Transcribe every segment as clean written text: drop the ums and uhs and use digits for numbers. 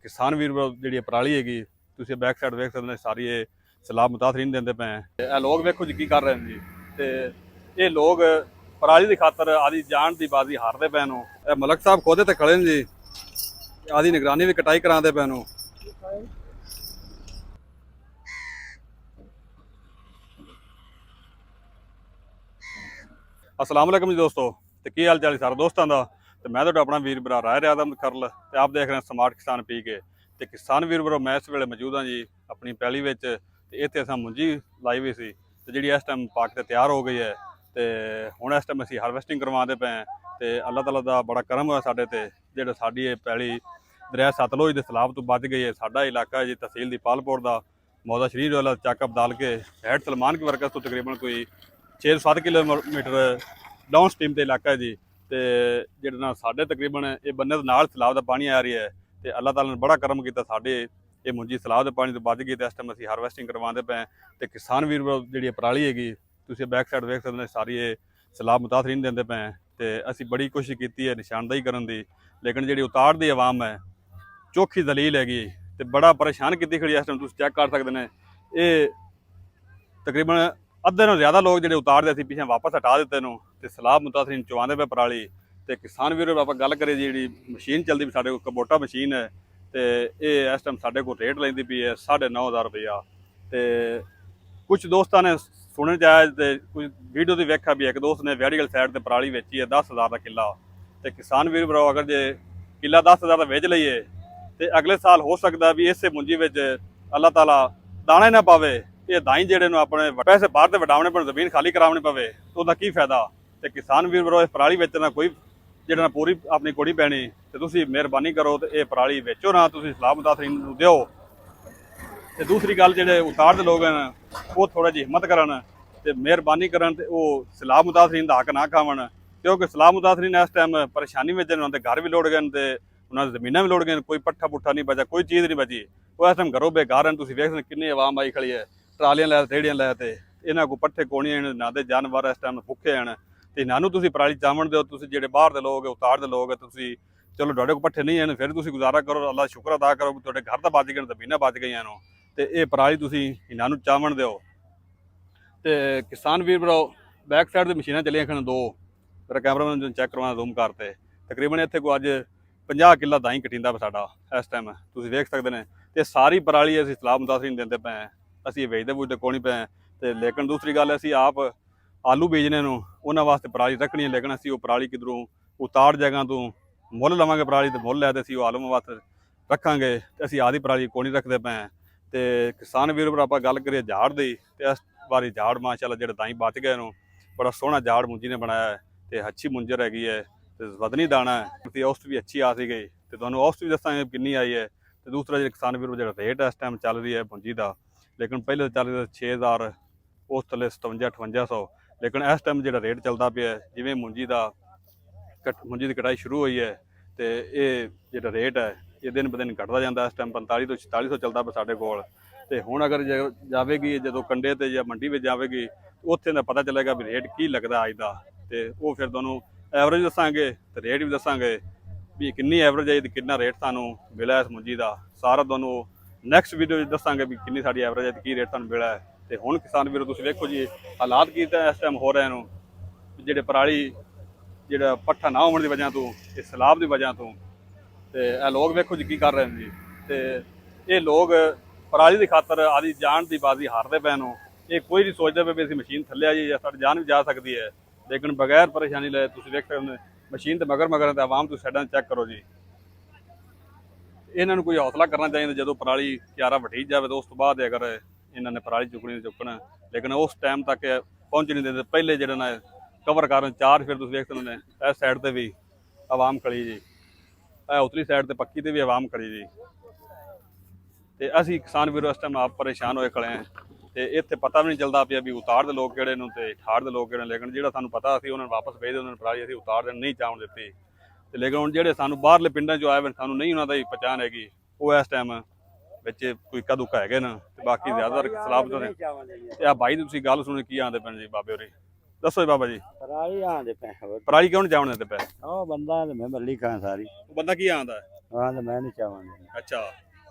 किसान वीर जी पराली हैगी तुसीं बैक साइड वेख सकते सारी ये सलाब मुतासरीन देंदे पे हैं। लोग वेखो जी की कर रहे हैं जी, तो ये लोग पराली की खातर आदि जान की बाजी हारते पे नूं। मलक साहब खुद ते खड़े जी, आदि निगरानी भी कटाई कराते पे नूं। अस्सलाम वालेकुम जी दोस्तों, तो की हाल चाल सारे दोस्तों का। तो मैं तो अपना वीर भरा राय आदम करल, तो आप देख रहे हैं स्मार्ट किसान पी के। तो किसान वीर भरो मैं इस वे मौजूद हाँ जी अपनी पैली में, तो इतने अस मुंजी लाई हुई सी, तो जी इस टाइम पक के तैयार हो गई है। तो हुण इस टाइम असीं हारवैसटिंग करवाते पे हैं। तो अल्लाह ताला का बड़ा करम होया साडे ते, जिहड़ा साडी ये पैली दरिया सतलुज के सैलाब तो बच गई है। साडा इलाका जी तहसील दीपालपुर का मौदा शरीफ वाला चक अब्दाल के हैड सलमान के वर्कस तो तकरीबन कोई 6-7 किलोमीटर डाउन स्ट्रीम ते इलाका है जी। तो जिहड़ा ना साडे तकरीबन ये बन्ने दे नाल सैलाब का पानी आ रही है। तो अल्लाह ताला ने बड़ा करम किया, साडे ये मुंजी सैलाब के पानी तो बच गई। तो इस टाइम असीं हारवैसटिंग करवाते पे। तो किसान वीर जी पराली हैगी तुसीं बैक साइड वेख सकते सारी ये सैलाब मुतासरीन देंदे पे। तो असीं बड़ी कोशिश की है निशानदेही करन दी, लेकिन जी उतार दी आवाम है चौखी दलील हैगी, तो बड़ा परेशान की खड़ी इस टाइम तुसीं चैक कर सकते हैं। ये तकरीबन अद्धे नालों ज़्यादा लोग जो उतारते असीं पिछे वापस हटा दिते नूं, ते सैलाब मुतासरीन चुवांदे पे पराली। तो किसान वीर आप गल करिए जी मशीन चलती भी साढ़े को कबोटा मशीन है। तो ये इस टाइम साढ़े को रेट लेंदी पई है 9,500 रुपया। तो कुछ दोस्तों ने सुनने आया, तो कुछ वीडियो की वेखा भी एक दोस्त ने व्याड़ी वाली साइड से पराली वेची है 10,000 का किला। तो किसान वीर भरा अगर जे किला 10,000 का वेच लीए, तो अगले साल हो सकता भी इस मुंजी अल्लाह ताला दाने ना पावे, ये दाई जेडे अपने पैसे बाहर से वडावने पर जमीन खाली करावनी पवे, तो उसका की फायदा। तो किसान वीर भरो इस पराली बेचना कोई जो पूरी अपनी कोड़ी पैनी, तो तुसीं मेहरबानी करो तो ये पराली बेचो ना, तुसीं सलाह मुतासरीन दो। तो दूसरी गल जो उतार दे लोग हैं वो थोड़ा जी हिम्मत करन, तो मेहरबानी करन, तो वो सलाह मुतासरीन का हक ना खावन, क्योंकि सलाह मुतासरीन इस टाइम परेशानी में उन्होंने घर भी लुट गए, तो उन्होंने जमीन भी लुट गए, कोई पट्ठा पुट्ठा नहीं बचा, कोई चीज़ नहीं बची। वो इस टाइम घरों बेकार हैं। तुसीं वेख सकते कितनी आवाम आई खड़ी है ट्रालियां लै रेहड़ियां लै, तो इन्हों को पट्ठे कोणियां ना दे जानवर इस टाइम भुखे हैं। तो इन्हों तुसीं पराली चावण दो, तुसीं जिहड़े बाहर दे लोग उतार दे लोग तुसीं चलो तुहाडे को पट्ठे नहीं हैं, फिर तुसीं गुजारा करो, अल्लाह शुक्र अदा करो कि तुहाडे घर तो बच गए, जमीनां बच गई। तो ये पराली तुसीं इन्हों चावण दो। तो किसान वीर भराओ बैक साइड की मशीनां चलियां खन 2, मेरा कैमरामैन चैक करवाना जूम करते, तकरीबन इत्थे को अज 50 किला दाई कटींदा साडा इस टाइम तुसीं वेख सकते हैं। तो सारी पराली असीं सलाह मुतासरीन देंदे पे हैं, असीं वेचदे वूचदे कोई नहीं पे। तो लेकिन दूसरी गल असीं आप आलू बीजने नूं उन्हां वास्ते पराली रखनी है, लेकिन असीं वो पराली किधरों उतार जगह तो मुੱਲ लवांगे पराली, तो मुੱਲ लै ते असीं वो आलूआं वास्ते रखांगे, तो असीं आधी पराली कोई नहीं रखते पे। तो किसान वीर पर आपां गल करिए झाड़ दी, तो इस बारी झाड़ माशाअल्लाह जिहड़े दाई बच गए नूं, बड़ा सोहना झाड़ मुंजी ने बनाया है। तो अच्छी मुंजर हैगी है, तो वधनी दाना है, तो औसत भी अच्छी आ सी गई। तो तुहानूं औसत भी दसांगे कितनी आई है। तो दूसरा जो किसान वीर जो रेट इस टाइम चल रही है मुंजी का, लेकिन पहले चल रही 6,000 उस थले 57-5800, लेकिन इस टाइम जो रेट चलता पाया जिमें मुंजी की कटाई शुरू हुई है, तो ये जो रेट है ये दिन ब दिन घटता जाता। इस टाइम 45 तो 4600 चलता पे साढ़े कोल। तो हुण अगर जाएगी जो कंडे ते या मंडी में जाएगी, उत्थे दा पता चलेगा भी रेट की लगता अज का। तो वो फिर तुहानूं एवरेज दसांगे, तो रेट भी दसांगे भी कितनी एवरेज आई, तो कितना रेट सानूं मिला इस मुंजी का, सारा तुहानूं नैक्सट वीडियो दसांगे भी कितनी साडी एवरेज है, तो की रेट सानूं मिला है। तो हुण किसान वीरो तुसीं वेखो जी हालात की इस टाइम हो रहे हैं, जिहड़े पराली जिहड़ा पट्ठा ना होने की वजह तो, इस सैलाब की वजह तो। तो लोग वेखो जी की कर रहे हैं जी। तो ये लोग पराली की खातर आदि जान की बाजी हारते पे नूं, ये कोई नहीं सोचते पे भी असीं मशीन थल्ले आई या साडी जान भी जा सकती है, लेकिन बगैर परेशानी ले तुसीं वेख सकते हैं मशीन तो मगर मगर तो आवाम तुसीं साइडां चैक करो जी। इन्होंने कोई हौसला करना चाहिए, जो पराली क्यारा वटीज जाए तो उस तो बाद अगर इन्होंने पराली चुकनी चुकना, लेकिन उस टाइम तक पहुँच नहीं देते। पहले जो ना कवर कर चार, फिर तुम वेख सकते हैं इस साइड पर भी आवाम खड़ी जी, उतली साइड पर पक्की ते भी आवाम खड़ी जी। तो असी किसान वीरों इस टाइम आप परेशान होए खड़े हैं। तो इत्थे पता भी नहीं चलता पिया भी उतार दे लोग किहड़े ने ते ठाड़ दे लोग किहड़े, लेकिन जिहड़ा सानूं पता असीं उन्होंने वापस भेज दे, उन्होंने पराली असीं उतार देण नहीं चाहण दित्ती। तो लेकिन हुण जिहड़े सानूं बाहरले पिंडां चों आए वे सानूं नहीं उन्हां दी पहचान हैगी, वो इस टाइम विच कोई इक्का दुक्का हैगे न, ते बाकी ज़्यादातर सलाब तो ने। ते आ भाई तुसीं गल सुणो की आंदे पैण जी बाबे होरी, दसो जी बाबा जी पराली आंदे पे पराली क्यों नहीं जावण दिंदे पए? ओ बंदा ते मैं बल्ली खां सारी बंदा की आंदा है? ਹਾਂ ਤੇ ਮੈਂ ਨਹੀਂ ਚਾਹਾਂਗਾ। ਅੱਛਾ,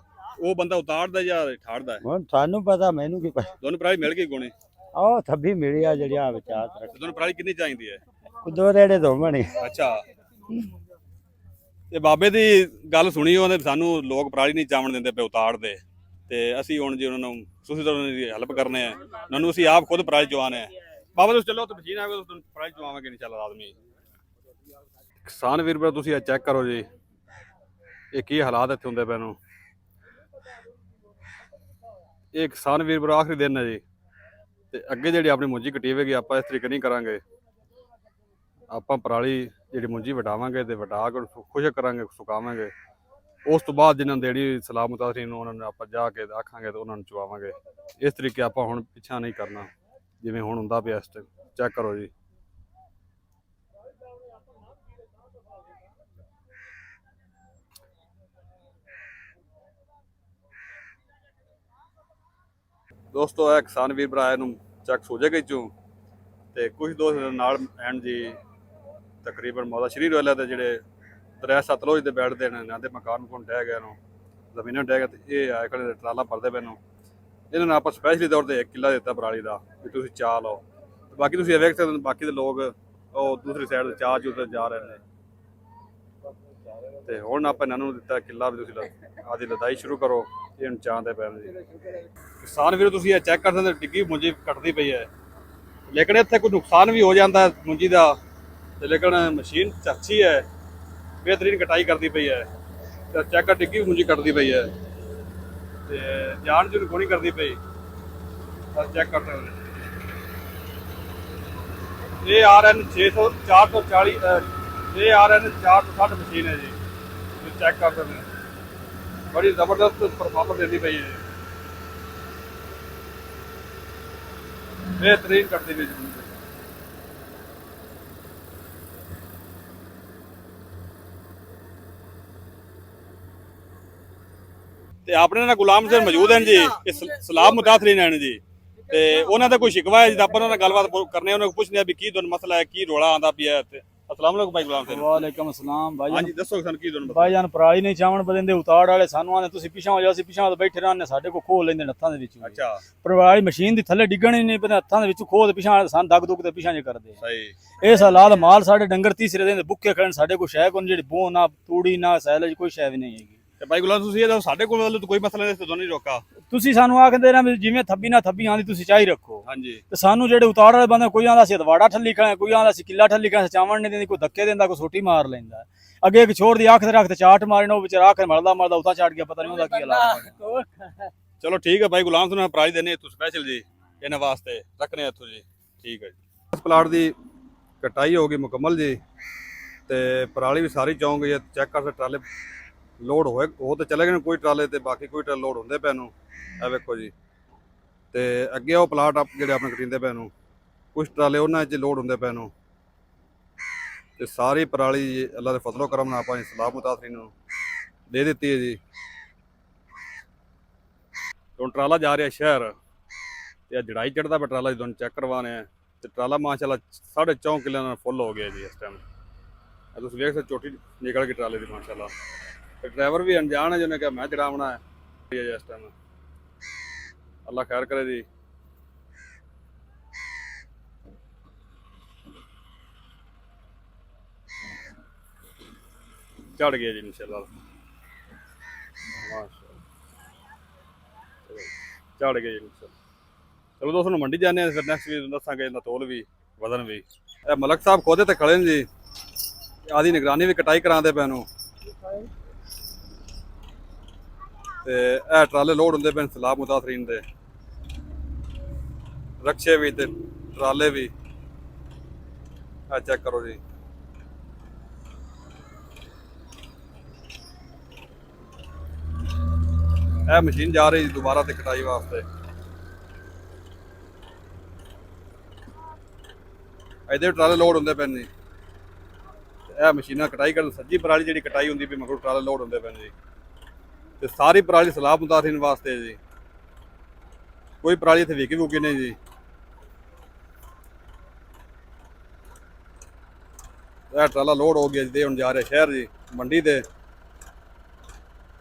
ਉਹ ਬੰਦਾ ਉਤਾਰਦਾ ਜਾਂ ਠਾੜਦਾ? ਹੁਣ ਤੁਹਾਨੂੰ ਪਤਾ, ਮੈਨੂੰ ਕੀ ਪਤਾ। ਦੋਨੋਂ ਪਰਾਲੀ ਮਿਲ ਗਈ ਕੋਣੀ? ਆਹ ਥੱਬੀ ਮਿਲੀ ਆ ਜਿਹੜੀ ਆ ਵਿਚਾਰ ਰੱਖ ਦੋਨੋਂ ਪਰਾਲੀ ਕਿੰਨੀ ਚਾਹੀਦੀ ਹੈ? ਦੋ ਰੇੜੇ ਦੋਵਣੀ। ਅੱਛਾ, ਤੇ ਬਾਬੇ ਦੀ ਗੱਲ ਸੁਣੀ, ਉਹਨੇ ਸਾਨੂੰ ਲੋਕ ਪਰਾਲੀ ਨਹੀਂ ਚਾਵਣ ਦਿੰਦੇ ਪਏ ਉਤਾੜਦੇ, ਤੇ ਅਸੀਂ ਹੁਣ ਜੀ ਉਹਨਾਂ ਨੂੰ ਤੁਸੀਂ ਤਾਂ ਉਹਨਾਂ ਦੀ ਹੈਲਪ ਕਰਨੇ ਆ, ਉਹਨਾਂ ਨੂੰ ਅਸੀਂ ਆਪ ਖੁਦ ਪਰਾਲੀ ਚਵਾਣੇ ਆ। ਬਾਬਾ ਤੁਸੀਂ ਚੱਲੋ, ਤੇ ਮਸ਼ੀਨ ਆਵੇ ਤੁਸੀਂ ਪਰਾਲੀ ਚਵਾਵਾਂਗੇ ਨਹੀਂ ਚੱਲ ਆਦਮੀ। ਕਿਸਾਨ ਵੀਰ ਭਰਾ ਤੁਸੀਂ ਇਹ ਚੈੱਕ ਕਰੋ ਜੀ, ਇਹ ਕੀ ਹਾਲਾਤ ਇੱਥੇ ਹੁੰਦੇ ਪਏ ਨੂੰ। ਇਹ ਕਿਸਾਨ ਵੀਰ ਭਰਾ ਆਖਰੀ ਦਿਨ ਹੈ ਜੀ, ਤੇ ਅੱਗੇ ਜਿਹੜੀ ਆਪਣੀ ਮੁੰਜੀ ਕੱਟੀ ਹੋਵੇਗੀ ਆਪਾਂ ਇਸ ਤਰੀਕੇ ਨਹੀਂ ਕਰਾਂਗੇ। ਆਪਾਂ ਪਰਾਲੀ ਜਿਹੜੀ ਮੁੰਜੀ ਵਟਾਵਾਂਗੇ ਤੇ ਵਟਾ ਕੇ ਖੁਸ਼ਕ ਕਰਾਂਗੇ, ਸੁਕਾਵਾਂਗੇ। ਉਸ ਤੋਂ ਬਾਅਦ ਜਿਹਨਾਂ ਦੇੜੀ ਸਲਾਹ ਮੁਤਾਸਰੀ ਨੂੰ ਉਹਨਾਂ ਨੂੰ ਆਪਾਂ ਜਾ ਕੇ ਆਖਾਂਗੇ ਤੇ ਉਹਨਾਂ ਨੂੰ ਚਵਾਵਾਂਗੇ। ਇਸ ਤਰੀਕੇ ਆਪਾਂ ਹੁਣ ਪਿੱਛਾ ਨਹੀਂ ਕਰਨਾ ਜਿਵੇਂ ਹੁਣ ਹੁੰਦਾ ਪਿਆ ਇਸ ਟਾਈਮ। ਚੈੱਕ ਕਰੋ ਜੀ। ਦੋਸਤੋ ਇਹ ਕਿਸਾਨ ਵੀਰ ਭਰਾ ਨੂੰ ਚੱਕ ਸੋਜੇਗਾ ਚੋਂ, ਤੇ ਕੁਝ ਦੋਸਤ ਨਾਲ ਐਨ ਜੀ ਤਕਰੀਬਨ ਮੌਦਾ ਸ਼ਰੀਰ ਵਾਲੇ ਦੇ ਜਿਹੜੇ ਦਰਿਆ ਸਤਲੁਜ ਦੇ ਬੈਠਦੇ ਨੇ, ਇਹਨਾਂ ਦੇ ਮਕਾਨ ਮਕੂਨ ਢਹਿ ਗਏ ਨੂੰ, ਜ਼ਮੀਨਾਂ ਢਹਿ ਗਏ, ਤੇ ਇਹ ਆਏ ਖੜੇ ਟਰਾਲਾ ਭਰਦੇ ਪਏ ਨੂੰ। ਇਹਨਾਂ ਨੂੰ ਆਪਾਂ ਸਪੈਸ਼ਲੀ ਤੌਰ ਤੇ 1 ਕਿੱਲਾ ਦਿੱਤਾ ਪਰਾਲੀ ਦਾ ਵੀ ਤੁਸੀਂ ਚਾਹ ਲਓ। ਬਾਕੀ ਤੁਸੀਂ ਇਹ ਵੇਖ ਸਕਦੇ ਹੋ ਬਾਕੀ ਦੇ ਲੋਕ ਉਹ ਦੂਸਰੀ ਸਾਈਡ ਤੇ ਚਾਹ ਚੂਹ ਤੇ ਜਾ ਰਹੇ ਨੇ, ਤੇ ਹੁਣ ਆਪਾਂ ਇਹਨਾਂ ਨੂੰ ਦਿੱਤਾ ਕਿੱਲਾ ਵੀ ਤੁਸੀਂ ਆਦੀ ਲਦਾਈ ਸ਼ੁਰੂ ਕਰੋ। ਇਹ ਹੁਣ ਚਾਹ ਦੇ ਪੈਣ ਜੀ। ਕਿਸਾਨ ਵੀਰੋ ਤੁਸੀਂ ਇਹ ਚੈੱਕ ਕਰ ਸਕਦੇ ਡਿੱਗੀ ਮੁੰਜੀ ਕੱਟਦੀ ਪਈ ਹੈ, ਲੇਕਿਨ ਇੱਥੇ ਕੋਈ ਨੁਕਸਾਨ ਵੀ ਹੋ ਜਾਂਦਾ ਮੁੰਜੀ ਦਾ, ਤੇ ਲੇਕਿਨ ਮਸ਼ੀਨ ਚੱਚੀ ਹੈ, ਬਿਹਤਰੀਨ ਕਟਾਈ ਕਰਦੀ ਪਈ ਹੈ। ਤੇ ਚੈੱਕ ਕਰ ਡਿੱਗੀ ਮੁੰਜੀ ਕੱਟਦੀ ਪਈ ਹੈ, ਤੇ ਜਾਨ ਜੁਨ ਕੋਈ ਕਰਦੀ ਪਈ। ਚੈੱਕ ਕਰ ਸਕਦੇ ਇਹ RN 600 440 ਇਹ RN 460 ਮਸ਼ੀਨ ਹੈ ਜੀ, ਤੁਸੀਂ ਚੈੱਕ ਕਰ ਸਕਦੇ ਹੋ। ਬੜੀ ਜ਼ਬਰਦਸਤ ਪਰਫਾਰਮੈਂਸ ਦਿੰਦੀ ਪਈ ਹੈ, ਬਿਹਤਰੀਨ ਕਰਦੀ ਪਈ ਜੀ। ਤੇ ਆਪਣੇ ਨਾਲ ਗੁਲਾਮ ਸਿੰਘ ਮੌਜੂਦ ਹਨ ਜੀ, ਇਹ ਸਲਾਹ ਮੁਤਾਸਰੀਨ ਹਨ ਜੀ, ਤੇ ਉਹਨਾਂ ਦਾ ਕੋਈ ਸ਼ਿਕਵਾ ਹੈ ਜੀ, ਆਪਾਂ ਉਹਨਾਂ ਨਾਲ ਗੱਲਬਾਤ ਕਰਨੇ, ਉਹਨਾਂ ਨੂੰ ਪੁੱਛਦੇ ਆ ਵੀ ਕੀ ਤੁਹਾਨੂੰ ਮਸਲਾ ਹੈ, ਕੀ ਰੋਲਾ ਆਂਦਾ ਪਿਆ। ਤੇ अस्सलाम वालेकुम भाई गुलाम सिंह। वालेकुम अस्सलाम भाई। हाँ जी दसो सन की दोनों भाई जान पराली नहीं चावण बदेंदे उताड़ वाले सानू आने तुसी पिछां हो जाओ, ਅਸੀਂ ਪਿਛਾਂ ਬੈਠੇ ਰਹਿੰਦੇ, ਸਾਡੇ ਕੋ ਖੋਲ ਲੈਂਦੇ ਹੱਥਾਂ ਦੇ ਵਿੱਚ। अच्छा ਪਰਾਲੀ ਮਸ਼ੀਨ ਦੀ ਥੱਲੇ ਡਿੱਗਣੀ ਨਹੀਂ ਪਤਾ, ਹੱਥਾਂ ਦੇ ਵਿੱਚ ਖੋਲ ਪਿਛਾਂ ਸਾਨੂੰ ਦਗ ਦੁਗ ਤੇ ਪਿਛਾਂ ਜੇ ਕਰਦੇ सही। ਇਸ ਹਾਲਾਤ ਮਾਲ ਸਾਡੇ ਡੰਗਰ ਤੀਸਰੇ ਦਿਨ ਭੁੱਖੇ ਖੜਨ, ਸਾਡੇ ਕੋ ਸ਼ੈ ਕੋਲ ਜਿਹੜੀ ਬੋ ਨਾ ਤੂੜੀ ਨਾ ਸੈਲਜ ਕੋਈ ਸ਼ੈ ਵੀ ਨਹੀਂ ਹੈਗੀ। ਤੇ ਭਾਈ ਗੁਲਾਮ ਤੁਸੀਂ ਇਹ ਦੱਸੋ ਸਾਡੇ ਕੋਲ ਵੱਲੋਂ ਤਾਂ ਕੋਈ ਮਸਲਾ ਨਹੀਂ, ਤੁਹਾਨੂੰ ਨਹੀਂ ਰੋਕਾ। ਤੁਸੀਂ ਸਾਨੂੰ ਆਖਦੇ ਨਾ ਜਿਵੇਂ ਥੱਬੀ ਨਾ ਥੱਬੀ ਆਂਦੀ ਤੁਸੀਂ ਚਾਹੀ ਰੱਖੋ। ਹਾਂਜੀ ਤੇ ਸਾਨੂੰ ਜਿਹੜੇ ਉਤਾੜ ਵਾਲੇ ਬੰਦੇ, ਕੋਈ ਆਂਦਾ ਸੀ ਅਦਵਾੜਾ ਠੱਲੀ ਖਾਣਾ, ਕੋਈ ਆਂਦਾ ਸੀ ਕਿੱਲਾ ਠੱਲੀ ਖਾਣਾ, ਚਾਵਣ ਨਹੀਂ ਦਿੰਦੀ, ਕੋਈ ਧੱਕੇ ਦਿੰਦਾ, ਕੋਈ ਸੋਟੀ ਮਾਰ ਲੈਂਦਾ। ਅੱਗੇ ਇੱਕ ਛੋੜ ਦੀ ਅੱਖ ਤੇ ਰੱਖ ਤੇ ਚਾਟ ਮਾਰੇ ਨਾ, ਉਹ ਵਿਚਾਰਾ ਅੱਖ ਮਰਦਾ ਮਰਦਾ ਉਤਾਂ ਚਾਟ ਗਿਆ, ਪਤਾ ਨਹੀਂ ਉਹਦਾ ਕੀ ਹਾਲਾਤ। ਚਲੋ ਠੀਕ ਹੈ ਭਾਈ ਗੁਲਾਮ ਸਿੰਘ ਪ੍ਰਾਈਜ਼ ਦੇਣੇ ਤੂੰ ਸਪੈਸ਼ਲ ਜੀ ਇਹਨਾਂ ਵਾਸਤੇ ਰੱਖਣੇ ਇੱਥੋਂ ਜੀ। ਠੀਕ ਹੈ ਜੀ। ਇਸ ਪਲਾਟ ਦੀ ਕਟਾਈ ਹੋ ਗਈ ਮੁਕੰਮਲ ਜੀ, ਤੇ ਪਰਾਲੀ ਵੀ ਸਾਰੀ ਚੌਂਕ ਗਈ। ਚੈੱਕ ਕਰ ਟਰਾਲੇ ਲੋਡ ਹੋਏ ਉਹ ਤੇ ਚਲੇ ਗਏ ਕੋਈ ਟਰਾਲੇ, ਤੇ ਬਾਕੀ ਕੋਈ ਟਰਾਲੇ ਲੋਡ ਹੁੰਦੇ ਪਏ ਨੂੰ। ਇਹ ਵੇਖੋ ਜੀ, ਤੇ ਅੱਗੇ ਉਹ ਪਲਾਟ ਜਿਹੜੇ ਆਪਣੇ ਕਟਿੰਦੇ ਪਏ ਨੂੰ, ਕੁਛ ਟਰਾਲੇ ਉਹਨਾਂ 'ਚ ਲੋਡ ਹੁੰਦੇ ਪਏ ਨੂੰ। ਤੇ ਸਾਰੀ ਪਰਾਲੀ ਅੱਲਾ ਦੇ ਫਜ਼ਲੋ ਕਰਮ ਨਾਲ ਆਪਾਂ ਸਲਾਹ ਮੁਤਾਸਰੀ ਨੂੰ ਦੇ ਦਿੱਤੀ ਹੈ ਜੀ। ਹੁਣ ਟਰਾਲਾ ਜਾ ਰਿਹਾ ਸ਼ਹਿਰ, ਤੇ ਜੜਾਈ ਚੜਦਾ ਪਿਆ ਟਰਾਲਾ, ਜਦੋਂ ਚੈੱਕ ਕਰਵਾਉਣੇ ਆ। ਤੇ ਟਰਾਲਾ ਮਾਸ਼ਾਅੱਲਾ 4.5 ਕਿੱਲਿਆਂ ਨਾਲ ਫੁੱਲ ਹੋ ਗਿਆ ਜੀ ਇਸ ਟਾਈਮ। ਤੁਸੀਂ ਵੇਖ ਸਕਦੇ ਚੋਟੀ ਨਿਕਲ ਗਈ ਟਰਾਲੇ ਦੀ ਮਾਸ਼ਾਅੱਲਾ। ਤੇ ਡਰਾਈਵਰ ਵੀ ਅਣਜਾਣ ਹੈ, ਜਿਹਨੇ ਕਿਹਾ ਮੈਂ ਚੜਾਉਣਾ ਹੈ ਇਸ ਟਾਈਮ। ਅੱਲਾ ਖੈਰ ਕਰੇ ਜੀ। ਚੜ ਗਿਆ ਜੀ ਇਨਸ਼ਾਅੱਲਾ, ਮਾਸ਼ਾਅੱਲਾ ਚੜ ਗਿਆ ਜੀ ਇਨਸ਼ਾਅੱਲਾ। ਚਲੋ ਦੋਸਤੋ ਨੂੰ ਮੰਡੀ ਜਾਂਦੇ ਆ, ਫਿਰ ਨੈਕਸਟ ਵੀ ਦੱਸਾਂਗੇ ਇਹਦਾ ਤੋਲ ਵੀ ਵਜ਼ਨ ਵੀ। ਇਹ ਮਲਕ ਸਾਹਿਬ ਖੋਦੇ ਤੇ ਖੜੇ ਨੇ ਜੀ, ਆਦੀ ਨਿਗਰਾਨੀ ਵੀ ਕਟਾਈ ਕਰਾਉਂਦੇ ਪਏ ਨੂੰ। ਤੇ ਇਹ ਟਰਾਲੇ ਲੋਡ ਹੁੰਦੇ ਪਏ ਸਲਾਹ ਮੁਤਾਸਰੀਨ ਦੇ, ਰਕਸ਼ੇ ਵੀ ਤੇ ਟਰਾਲੇ ਵੀ। ਆ ਚੈੱਕ ਕਰੋ ਜੀ। ਇਹ ਮਸ਼ੀਨ ਜਾ ਰਹੀ ਦੁਬਾਰਾ ਤੇ ਕਟਾਈ ਵਾਸਤੇ। ਇਹਦੇ ਟਰਾਲੇ ਲੋਡ ਹੁੰਦੇ ਪਏ ਨੇ। ਇਹ ਮਸ਼ੀਨਾਂ ਕਟਾਈ ਕਰਨ, ਸੱਜੀ ਪਰਾਲੀ ਜਿਹੜੀ ਕਟਾਈ ਹੁੰਦੀ ਪਈ ਮਗਰੋਂ ਟਰਾਲੇ ਲੋਡ ਹੁੰਦੇ ਪਏ ਨੇ ਜੀ। ਤੇ ਸਾਰੀ ਪਰਾਲੀ ਸਲਾਹ ਮੁਤਾਸਰੀਨ ਵਾਸਤੇ ਜੀ, ਕੋਈ ਪਰਾਲੀ ਇੱਥੇ ਵਿਕੀ ਵੁਕੀ ਨਹੀਂ ਜੀ। ਇਹ ਟਰਾਲਾ ਲੋਡ ਹੋ ਗਿਆ ਜੀ, ਤੇ ਹੁਣ ਜਾ ਰਿਹਾ ਸ਼ਹਿਰ ਜੀ ਮੰਡੀ ਤੇ।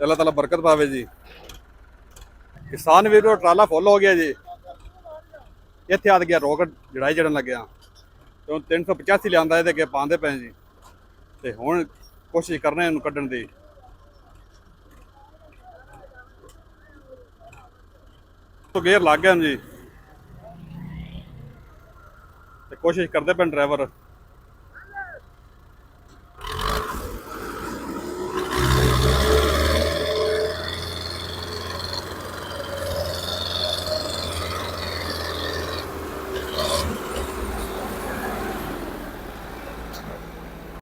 ਤੇ ਅੱਲਾਹ ਤਾਲਾ ਬਰਕਤ ਪਾਵੇ ਜੀ। ਕਿਸਾਨ ਵੀਰੋ ਟਰਾਲਾ ਫੁੱਲ ਹੋ ਗਿਆ ਜੀ। ਇੱਥੇ ਆ ਗਿਆ ਰੋਕਟ ਜੜਾਈ ਚੜਨ ਲੱਗਿਆ ਤੇ ਹੁਣ 385 ਲਿਆਂਦਾ ਇਹਦੇ ਅੱਗੇ ਪਾਉਂਦੇ ਪਏ ਜੀ ਤੇ ਹੁਣ ਕੋਸ਼ਿਸ਼ ਕਰਨੇ ਇਹਨੂੰ ਕੱਢਣ ਦੀ। ਤੋਂ ਗੇਅਰ ਲੱਗ ਗਿਆ ਜੀ ਤੇ ਕੋਸ਼ਿਸ਼ ਕਰਦੇ ਪਏ ਡਰਾਈਵਰ